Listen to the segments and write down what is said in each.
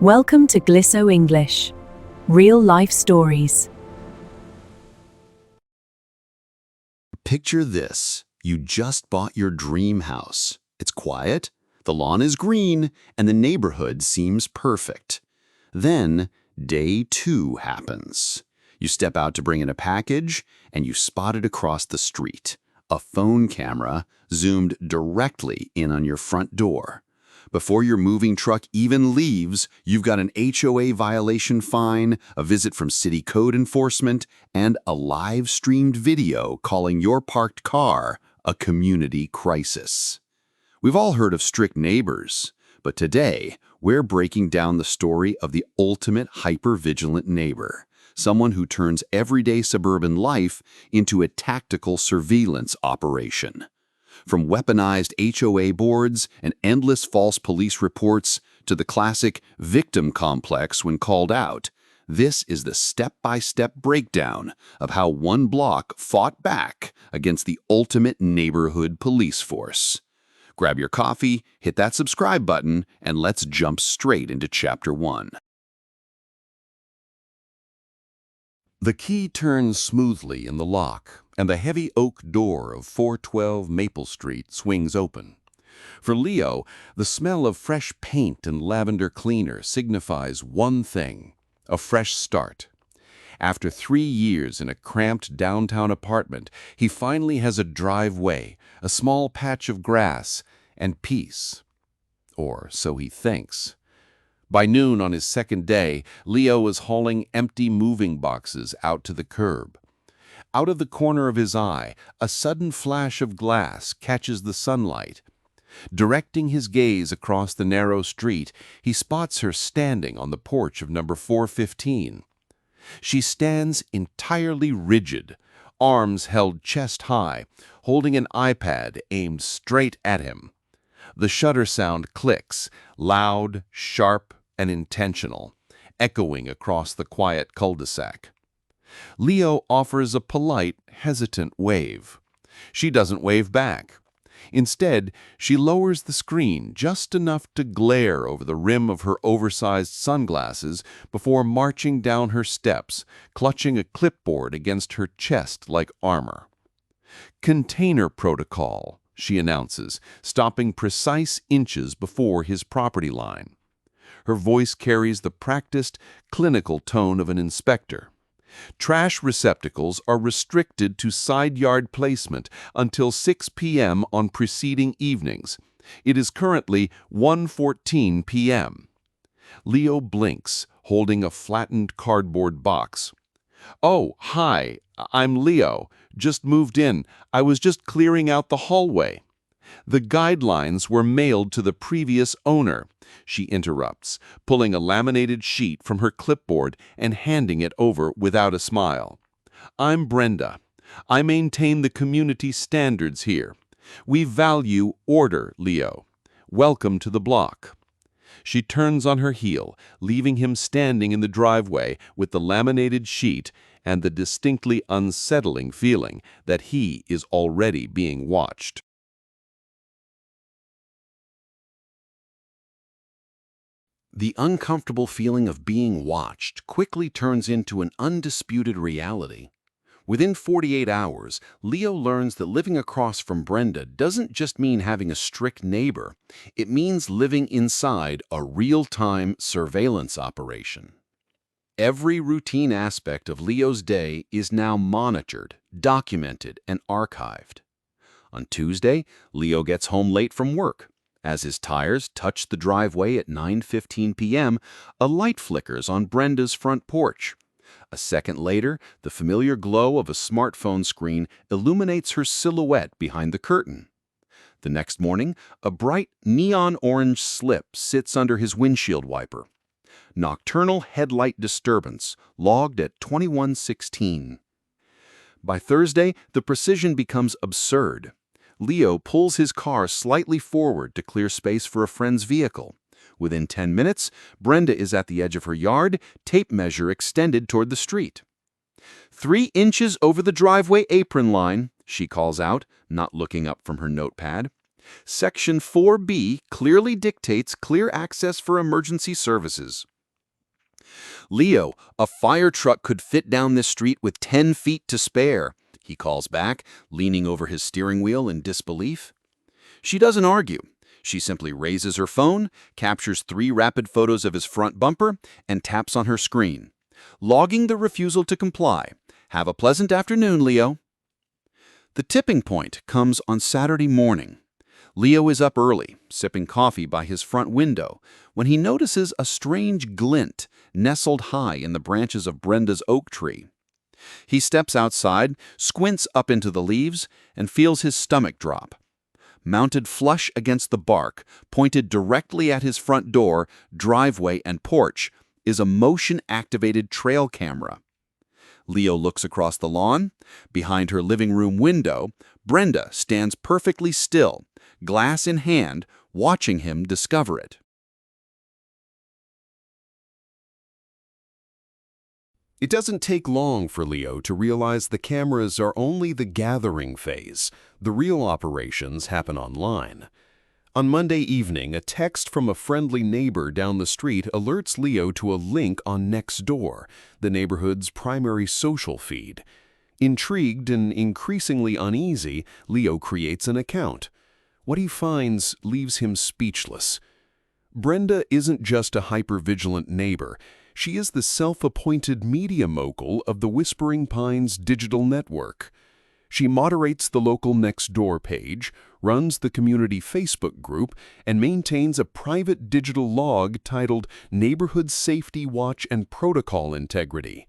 Welcome to Glisso English. Real life stories. Picture this. You just bought your dream house. It's quiet, the lawn is green, and the neighborhood seems perfect. Then, day 2 happens. You step out to bring in a package, and you spot it across the street. A phone camera zoomed directly in on your front door. Before your moving truck even leaves, you've got an HOA violation fine, a visit from city code enforcement, and a live-streamed video calling your parked car a community crisis. We've all heard of strict neighbors, but today we're breaking down the story of the ultimate hyper-vigilant neighbor, someone who turns everyday suburban life into a tactical surveillance operation. From weaponized HOA boards and endless false police reports to the classic victim complex when called out, this is the step-by-step breakdown of how one block fought back against the ultimate neighborhood police force. Grab your coffee, hit that subscribe button, and let's jump straight into Chapter 1. The key turns smoothly in the lock, and the heavy oak door of 412 Maple Street swings open. For Leo, the smell of fresh paint and lavender cleaner signifies one thing: a fresh start. After 3 years in a cramped downtown apartment, he finally has a driveway, a small patch of grass, and peace. Or so he thinks. By noon on his second day, Leo is hauling empty moving boxes out to the curb. Out of the corner of his eye, a sudden flash of glass catches the sunlight. Directing his gaze across the narrow street, he spots her standing on the porch of number 415. She stands entirely rigid, arms held chest high, holding an iPad aimed straight at him. The shutter sound clicks, loud, sharp, and intentional, echoing across the quiet cul-de-sac. Leo offers a polite, hesitant wave. She doesn't wave back. Instead, she lowers the screen just enough to glare over the rim of her oversized sunglasses before marching down her steps, clutching a clipboard against her chest like armor. "Container protocol," she announces, stopping precise inches before his property line. Her voice carries the practiced, clinical tone of an inspector. Trash receptacles are restricted to side yard placement until 6 p.m. on preceding evenings. It is currently 1:14 p.m. Leo blinks, holding a flattened cardboard box. "Oh, hi, I'm Leo. Just moved in. I was just clearing out the hallway." "The guidelines were mailed to the previous owner," she interrupts, pulling a laminated sheet from her clipboard and handing it over without a smile. "I'm Brenda. I maintain the community standards here. We value order, Leo. Welcome to the block." She turns on her heel, leaving him standing in the driveway with the laminated sheet and the distinctly unsettling feeling that he is already being watched. The uncomfortable feeling of being watched quickly turns into an undisputed reality. Within 48 hours, Leo learns that living across from Brenda doesn't just mean having a strict neighbor. It means living inside a real-time surveillance operation. Every routine aspect of Leo's day is now monitored, documented, and archived. On Tuesday, Leo gets home late from work. As his tires touch the driveway at 9:15 p.m., a light flickers on Brenda's front porch. A second later, the familiar glow of a smartphone screen illuminates her silhouette behind the curtain. The next morning, a bright neon orange slip sits under his windshield wiper. Nocturnal headlight disturbance, logged at 21:16. By Thursday, the precision becomes absurd. Leo pulls his car slightly forward to clear space for a friend's vehicle. Within 10 minutes, Brenda is at the edge of her yard, tape measure extended toward the street. 3 inches over the driveway apron line," she calls out, not looking up from her notepad. Section 4B clearly dictates clear access for emergency services. Leo, a fire truck could fit down this street with 10 feet to spare, he calls back, leaning over his steering wheel in disbelief. She doesn't argue. She simply raises her phone, captures 3 rapid photos of his front bumper, and taps on her screen, logging the refusal to comply. Have a pleasant afternoon, Leo. The tipping point comes on Saturday morning. Leo is up early, sipping coffee by his front window, when he notices a strange glint nestled high in the branches of Brenda's oak tree. He steps outside, squints up into the leaves, and feels his stomach drop. Mounted flush against the bark, pointed directly at his front door, driveway, and porch, is a motion-activated trail camera. Leo looks across the lawn. Behind her living room window, Brenda stands perfectly still, glass in hand, watching him discover it. It doesn't take long for Leo to realize the cameras are only the gathering phase. The real operations happen online. On Monday evening, a text from a friendly neighbor down the street alerts Leo to a link on Nextdoor, the neighborhood's primary social feed. Intrigued and increasingly uneasy, Leo creates an account. What he finds leaves him speechless. Brenda isn't just a hyper-vigilant neighbor. She is the self-appointed media mogul of the Whispering Pines digital network. She moderates the local Nextdoor page, runs the community Facebook group, and maintains a private digital log titled Neighborhood Safety Watch and Protocol Integrity.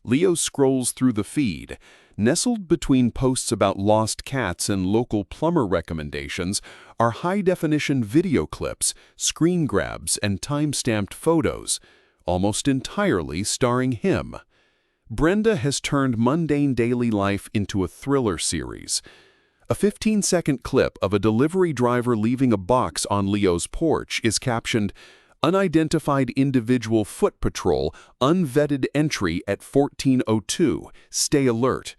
Leo scrolls through the feed. Nestled between posts about lost cats and local plumber recommendations are high-definition video clips, screen grabs, and time-stamped photos, almost entirely starring him. Brenda has turned mundane daily life into a thriller series. A 15-second clip of a delivery driver leaving a box on Leo's porch is captioned, "Unidentified individual foot patrol, unvetted entry at 14:02. Stay alert."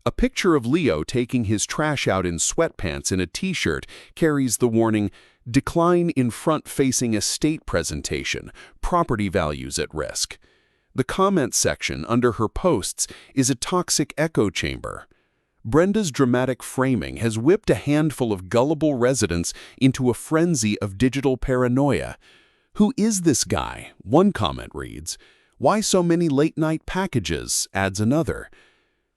A picture of Leo taking his trash out in sweatpants and a t-shirt carries the warning, "Decline in front-facing estate presentation, property values at risk." The comment section under her posts is a toxic echo chamber. Brenda's dramatic framing has whipped a handful of gullible residents into a frenzy of digital paranoia. "Who is this guy?" one comment reads. "Why so many late-night packages?" adds another.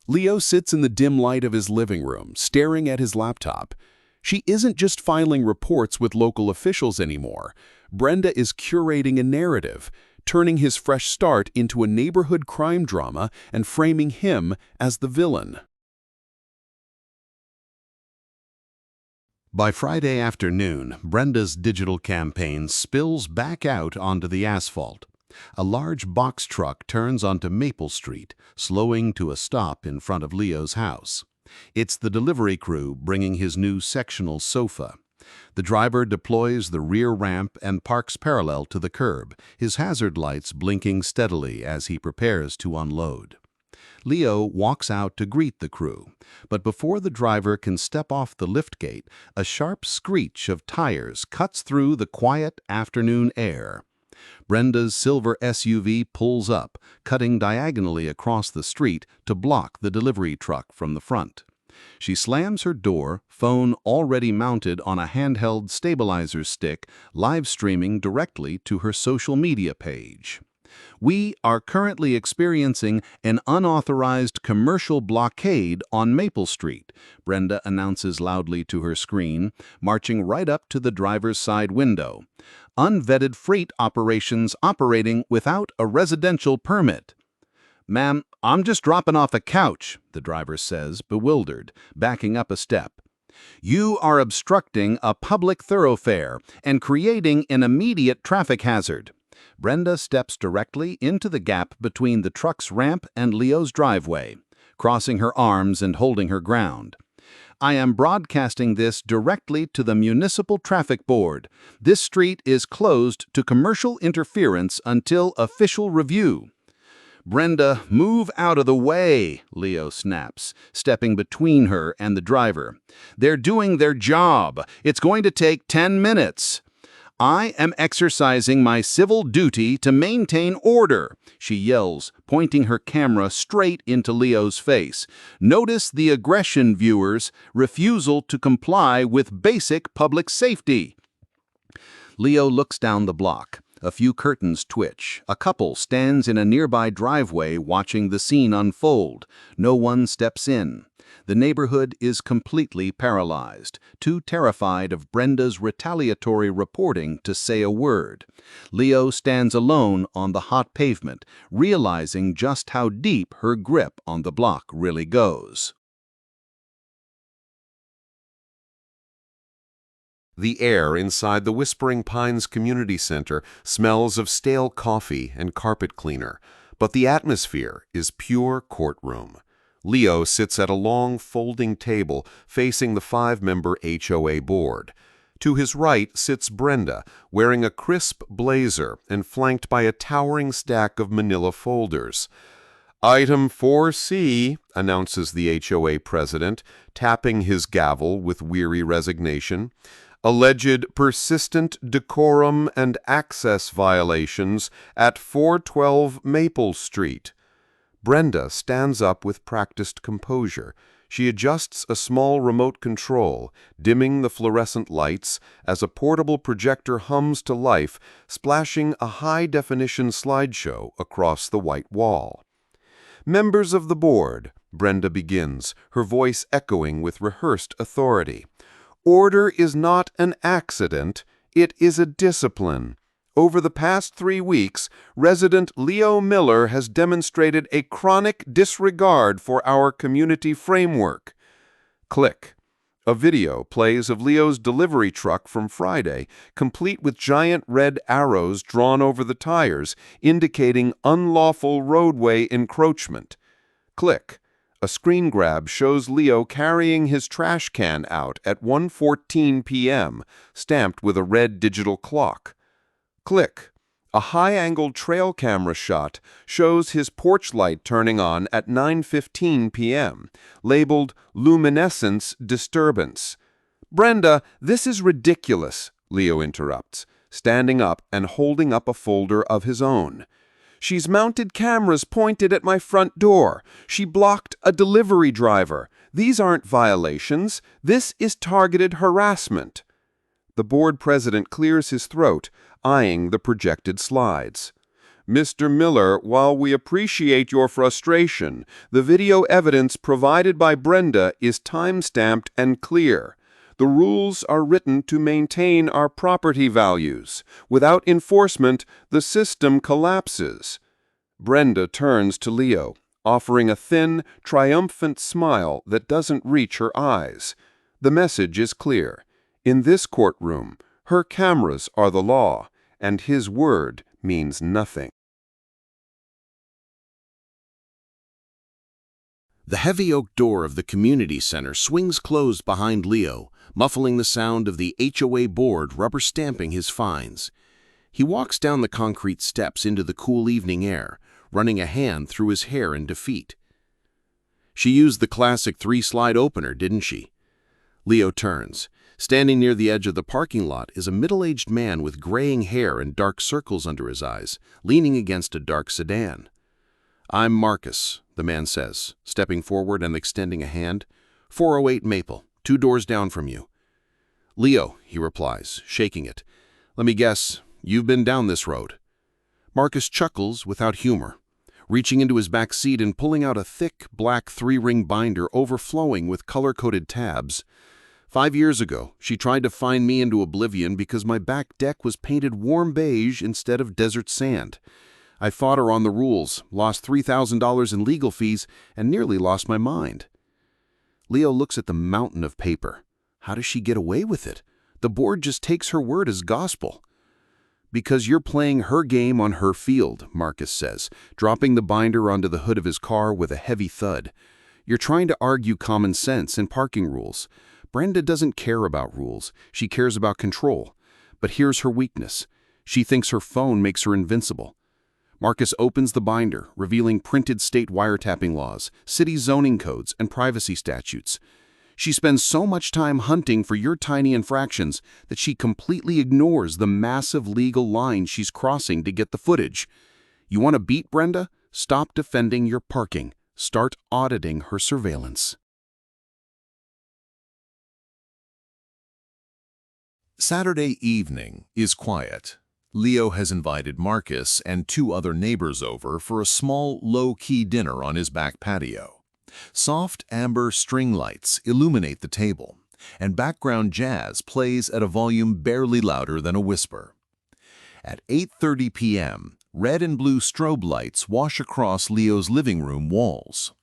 Leo sits in the dim light of his living room, staring at his laptop. She isn't just filing reports with local officials anymore. Brenda is curating a narrative, turning his fresh start into a neighborhood crime drama and framing him as the villain. By Friday afternoon, Brenda's digital campaign spills back out onto the asphalt. A large box truck turns onto Maple Street, slowing to a stop in front of Leo's house. It's the delivery crew bringing his new sectional sofa. The driver deploys the rear ramp and parks parallel to the curb, his hazard lights blinking steadily as he prepares to unload. Leo walks out to greet the crew, but before the driver can step off the liftgate, a sharp screech of tires cuts through the quiet afternoon air. Brenda's silver SUV pulls up, cutting diagonally across the street to block the delivery truck from the front. She slams her door, phone already mounted on a handheld stabilizer stick, live streaming directly to her social media page. "We are currently experiencing an unauthorized commercial blockade on Maple Street," Brenda announces loudly to her screen, marching right up to the driver's side window. "Unvetted freight operations operating without a residential permit." "Ma'am, I'm just dropping off a couch," the driver says, bewildered, backing up a step. "You are obstructing a public thoroughfare and creating an immediate traffic hazard." Brenda steps directly into the gap between the truck's ramp and Leo's driveway, crossing her arms and holding her ground. "I am broadcasting this directly to the Municipal Traffic Board. This street is closed to commercial interference until official review." "Brenda, move out of the way," Leo snaps, stepping between her and the driver. "They're doing their job. It's going to take 10 minutes." "I am exercising my civil duty to maintain order," she yells, pointing her camera straight into Leo's face. "Notice the aggression, viewers, refusal to comply with basic public safety." Leo looks down the block. A few curtains twitch. A couple stands in a nearby driveway watching the scene unfold. No one steps in. The neighborhood is completely paralyzed, too terrified of Brenda's retaliatory reporting to say a word. Leo stands alone on the hot pavement, realizing just how deep her grip on the block really goes. The air inside the Whispering Pines Community Center smells of stale coffee and carpet cleaner, but the atmosphere is pure courtroom. Leo sits at a long folding table facing the 5-member HOA board. To his right sits Brenda, wearing a crisp blazer and flanked by a towering stack of manila folders. "Item 4C, announces the HOA president, tapping his gavel with weary resignation. "Alleged persistent decorum and access violations at 412 Maple Street." Brenda stands up with practiced composure. She adjusts a small remote control, dimming the fluorescent lights as a portable projector hums to life, splashing a high-definition slideshow across the white wall. "Members of the board," Brenda begins, her voice echoing with rehearsed authority. "Order is not an accident, it is a discipline. Over the past 3 weeks, resident Leo Miller has demonstrated a chronic disregard for our community framework." Click. A video plays of Leo's delivery truck from Friday, complete with giant red arrows drawn over the tires, indicating unlawful roadway encroachment. Click. A screen grab shows Leo carrying his trash can out at 1:14 p.m., stamped with a red digital clock. Click. A high-angled trail camera shot shows his porch light turning on at 9:15 p.m., labeled Luminescence Disturbance. "Brenda, this is ridiculous," Leo interrupts, standing up and holding up a folder of his own. "She's mounted cameras pointed at my front door. She blocked a delivery driver. These aren't violations. This is targeted harassment." The board president clears his throat, eyeing the projected slides. "Mr. Miller, while we appreciate your frustration, the video evidence provided by Brenda is time-stamped and clear. The rules are written to maintain our property values. Without enforcement, the system collapses." Brenda turns to Leo, offering a thin, triumphant smile that doesn't reach her eyes. The message is clear. In this courtroom, her cameras are the law, and his word means nothing. The heavy oak door of the community center swings closed behind Leo, muffling the sound of the HOA board rubber stamping his fines. He walks down the concrete steps into the cool evening air, running a hand through his hair in defeat. "She used the classic 3-slide opener, didn't she?" Leo turns. Standing near the edge of the parking lot is a middle-aged man with graying hair and dark circles under his eyes, leaning against a dark sedan. "I'm Marcus," the man says, stepping forward and extending a hand. 408 Maple, 2 doors down from you." "Leo," he replies, shaking it. "Let me guess, you've been down this road." Marcus chuckles without humor, reaching into his back seat and pulling out a thick, black 3-ring binder overflowing with color-coded tabs. 5 years ago, she tried to find me into oblivion because my back deck was painted warm beige instead of desert sand. I fought her on the rules, lost $3,000 in legal fees, and nearly lost my mind." Leo looks at the mountain of paper. How does she get away with it? The board just takes her word as gospel. "Because you're playing her game on her field," Marcus says, dropping the binder onto the hood of his car with a heavy thud. "You're trying to argue common sense and parking rules. Brenda doesn't care about rules. She cares about control. But here's her weakness. She thinks her phone makes her invincible." Marcus opens the binder, revealing printed state wiretapping laws, city zoning codes, and privacy statutes. She spends so much time hunting for your tiny infractions that she completely ignores the massive legal line she's crossing to get the footage. You want to beat Brenda? Stop defending your parking. Start auditing her surveillance. Saturday evening is quiet. Leo has invited Marcus and 2 other neighbors over for a small, low-key dinner on his back patio. Soft amber string lights illuminate the table, and background jazz plays at a volume barely louder than a whisper. At 8:30 p.m., red and blue strobe lights wash across Leo's living room walls.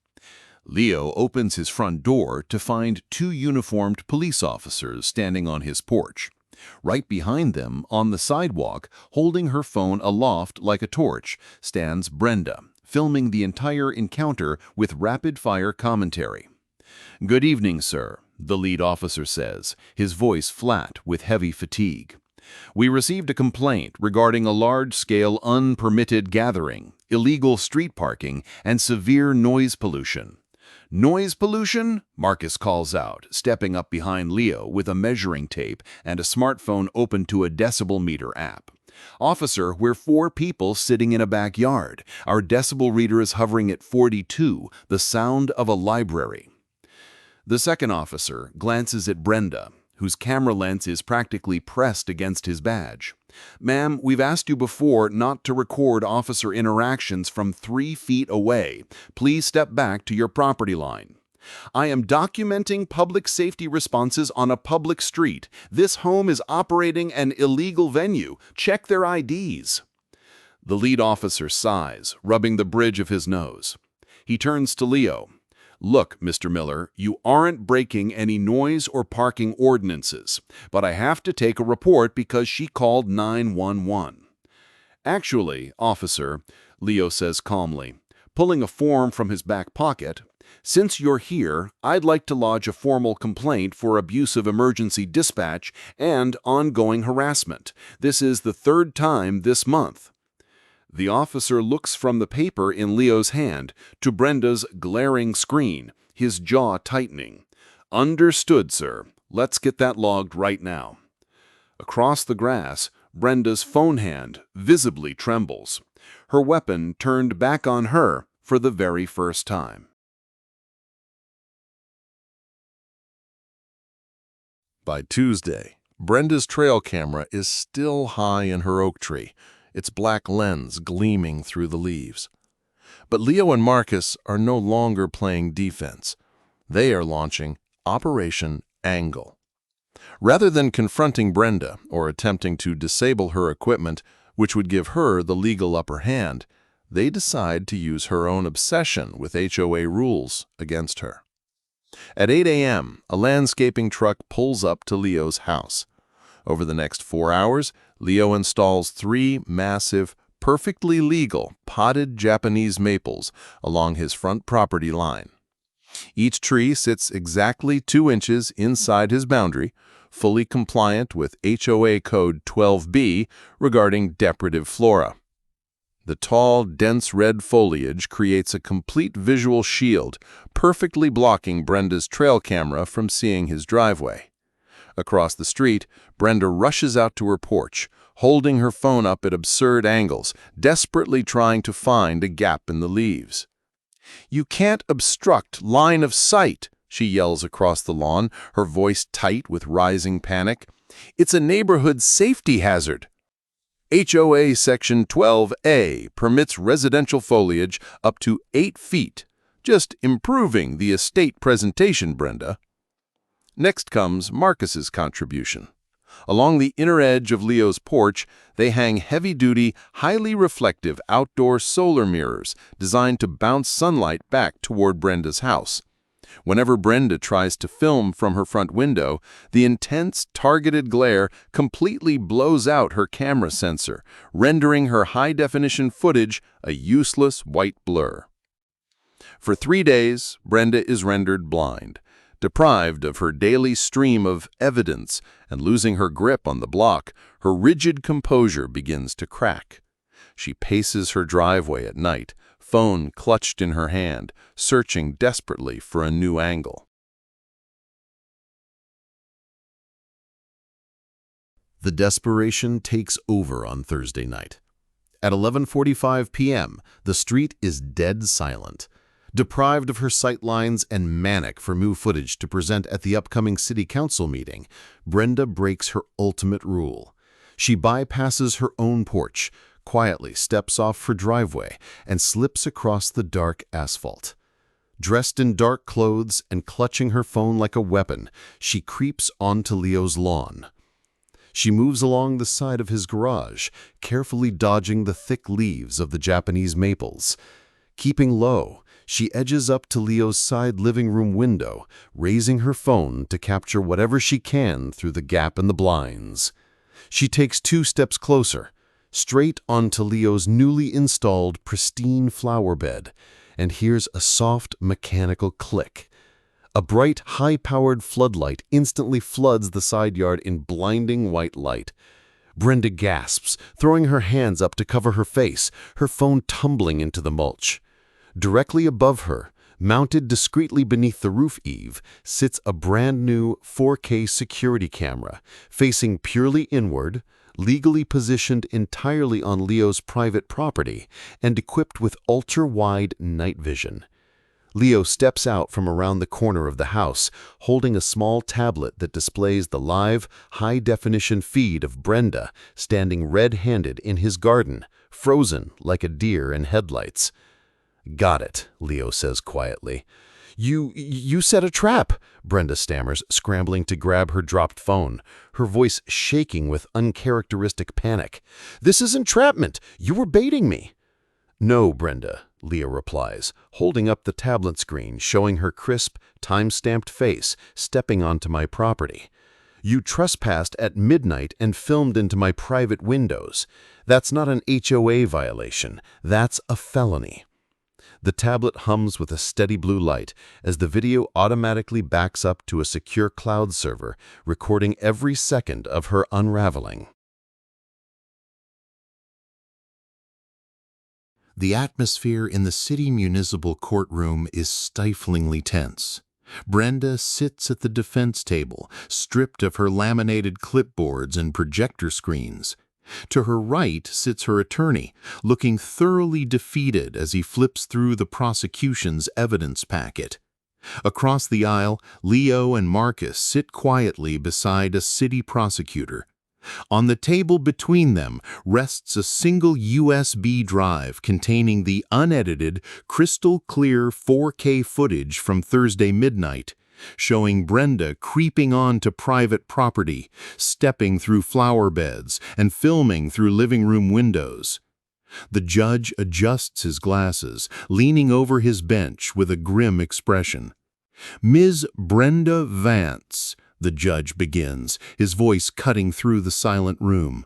Leo opens his front door to find 2 uniformed police officers standing on his porch. Right behind them, on the sidewalk, holding her phone aloft like a torch, stands Brenda, filming the entire encounter with rapid-fire commentary. "Good evening, sir," the lead officer says, his voice flat with heavy fatigue. "We received a complaint regarding a large-scale unpermitted gathering, illegal street parking, and severe noise pollution." "Noise pollution?" Marcus calls out, stepping up behind Leo with a measuring tape and a smartphone open to a decibel meter app. "Officer, we're 4 people sitting in a backyard. Our decibel reader is hovering at 42, the sound of a library." The second officer glances at Brenda, whose camera lens is practically pressed against his badge. "Ma'am, we've asked you before not to record officer interactions from 3 feet away. Please step back to your property line." "I am documenting public safety responses on a public street. This home is operating an illegal venue. Check their IDs." The lead officer sighs, rubbing the bridge of his nose. He turns to Leo. "Look, Mr. Miller, you aren't breaking any noise or parking ordinances, but I have to take a report because she called 911. "Actually, officer," Leo says calmly, pulling a form from his back pocket, "since you're here, I'd like to lodge a formal complaint for abuse of emergency dispatch and ongoing harassment. This is the 3rd time this month." The officer looks from the paper in Leo's hand to Brenda's glaring screen, his jaw tightening. "Understood, sir. Let's get that logged right now." Across the grass, Brenda's phone hand visibly trembles, her weapon turned back on her for the very first time. By Tuesday, Brenda's trail camera is still high in her oak tree, its black lens gleaming through the leaves. But Leo and Marcus are no longer playing defense. They are launching Operation Angle. Rather than confronting Brenda or attempting to disable her equipment, which would give her the legal upper hand, they decide to use her own obsession with HOA rules against her. At 8 a.m., a landscaping truck pulls up to Leo's house. Over the next 4 hours, Leo installs 3 massive, perfectly legal potted Japanese maples along his front property line. Each tree sits exactly 2 inches inside his boundary, fully compliant with HOA Code 12B regarding decorative flora. The tall, dense red foliage creates a complete visual shield, perfectly blocking Brenda's trail camera from seeing his driveway. Across the street, Brenda rushes out to her porch, holding her phone up at absurd angles, desperately trying to find a gap in the leaves. "You can't obstruct line of sight," she yells across the lawn, her voice tight with rising panic. "It's a neighborhood safety hazard." HOA Section 12A permits residential foliage up to 8 feet, just improving the estate presentation, Brenda. Next comes Marcus's contribution. Along the inner edge of Leo's porch, they hang heavy-duty, highly reflective outdoor solar mirrors designed to bounce sunlight back toward Brenda's house. Whenever Brenda tries to film from her front window, the intense, targeted glare completely blows out her camera sensor, rendering her high-definition footage a useless white blur. For 3 days, Brenda is rendered blind. Deprived of her daily stream of evidence and losing her grip on the block, her rigid composure begins to crack. She paces her driveway at night, phone clutched in her hand, searching desperately for a new angle. The desperation takes over on Thursday night. At 11:45 p.m., the street is dead silent. Deprived of her sightlines and manic for new footage to present at the upcoming city council meeting, Brenda breaks her ultimate rule. She bypasses her own porch, quietly steps off her driveway, and slips across the dark asphalt. Dressed in dark clothes and clutching her phone like a weapon, she creeps onto Leo's lawn. She moves along the side of his garage, carefully dodging the thick leaves of the Japanese maples. Keeping low, she edges up to Leo's side living room window, raising her phone to capture whatever she can through the gap in the blinds. She takes 2 steps closer, straight onto Leo's newly installed pristine flower bed, and hears a soft mechanical click. A bright, high-powered floodlight instantly floods the side yard in blinding white light. Brenda gasps, throwing her hands up to cover her face, her phone tumbling into the mulch. Directly above her, mounted discreetly beneath the roof eave, sits a brand-new 4K security camera, facing purely inward, legally positioned entirely on Leo's private property, and equipped with ultra-wide night vision. Leo steps out from around the corner of the house, holding a small tablet that displays the live, high-definition feed of Brenda standing red-handed in his garden, frozen like a deer in headlights. "Got it," Leo says quietly. You set a trap," Brenda stammers, scrambling to grab her dropped phone, her voice shaking with uncharacteristic panic. "This is entrapment. You were baiting me." "No, Brenda," Leo replies, holding up the tablet screen showing her crisp, time-stamped face stepping onto my property. "You trespassed at midnight and filmed into my private windows. That's not an HOA violation. That's a felony." The tablet hums with a steady blue light as the video automatically backs up to a secure cloud server, recording every second of her unraveling. The atmosphere in the city municipal courtroom is stiflingly tense. Brenda sits at the defense table, stripped of her laminated clipboards and projector screens. To her right sits her attorney, looking thoroughly defeated as he flips through the prosecution's evidence packet. Across the aisle, Leo and Marcus sit quietly beside a city prosecutor. On the table between them rests a single USB drive containing the unedited, crystal-clear 4K footage from Thursday midnight, showing Brenda creeping onto private property, stepping through flower beds, and filming through living room windows. The judge adjusts his glasses, leaning over his bench with a grim expression. "Ms. Brenda Vance," the judge begins, his voice cutting through the silent room.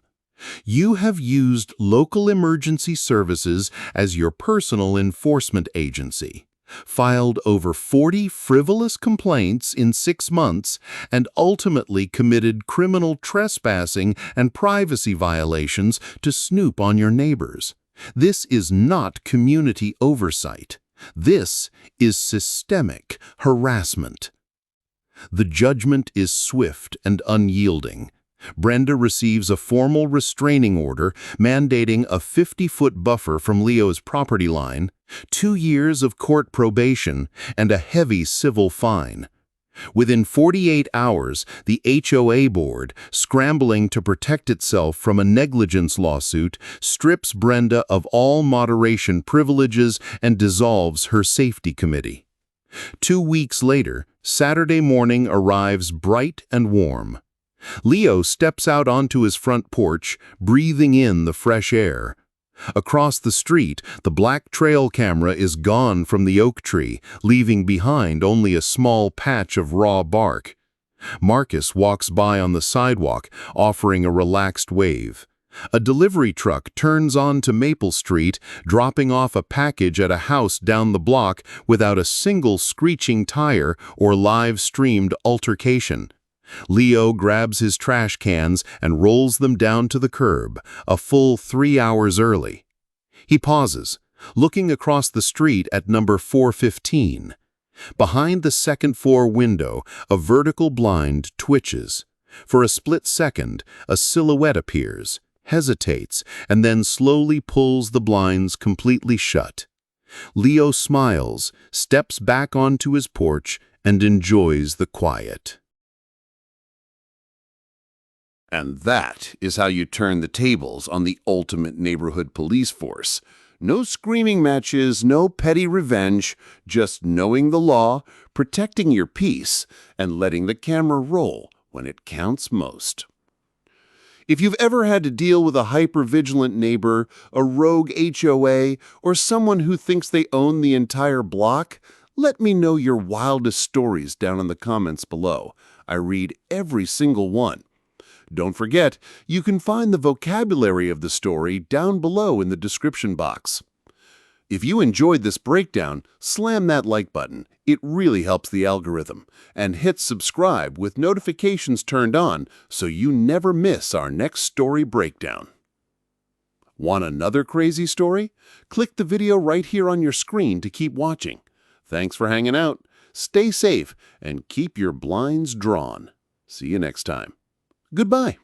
"You have used local emergency services as your personal enforcement agency, filed over 40 frivolous complaints in 6 months, and ultimately committed criminal trespassing and privacy violations to snoop on your neighbors. This is not community oversight. This is systemic harassment." The judgment is swift and unyielding. Brenda receives a formal restraining order mandating a 50-foot buffer from Leo's property line, 2 years of court probation, and a heavy civil fine. Within 48 hours, the HOA board, scrambling to protect itself from a negligence lawsuit, strips Brenda of all moderation privileges and dissolves her safety committee. 2 weeks later, Saturday morning arrives bright and warm. Leo steps out onto his front porch, breathing in the fresh air. Across the street, the black trail camera is gone from the oak tree, leaving behind only a small patch of raw bark. Marcus walks by on the sidewalk, offering a relaxed wave. A delivery truck turns onto Maple Street, dropping off a package at a house down the block without a single screeching tire or live-streamed altercation. Leo grabs his trash cans and rolls them down to the curb, a full 3 hours early. He pauses, looking across the street at number 415. Behind the second-floor window, a vertical blind twitches. For a split second, a silhouette appears, hesitates, and then slowly pulls the blinds completely shut. Leo smiles, steps back onto his porch, and enjoys the quiet. And that is how you turn the tables on the ultimate neighborhood police force. No screaming matches, no petty revenge, just knowing the law, protecting your peace, and letting the camera roll when it counts most. If you've ever had to deal with a hyper-vigilant neighbor, a rogue HOA, or someone who thinks they own the entire block, let me know your wildest stories down in the comments below. I read every single one. Don't forget, you can find the vocabulary of the story down below in the description box. If you enjoyed this breakdown, slam that like button. It really helps the algorithm. And hit subscribe with notifications turned on so you never miss our next story breakdown. Want another crazy story? Click the video right here on your screen to keep watching. Thanks for hanging out. Stay safe and keep your blinds drawn. See you next time. Goodbye.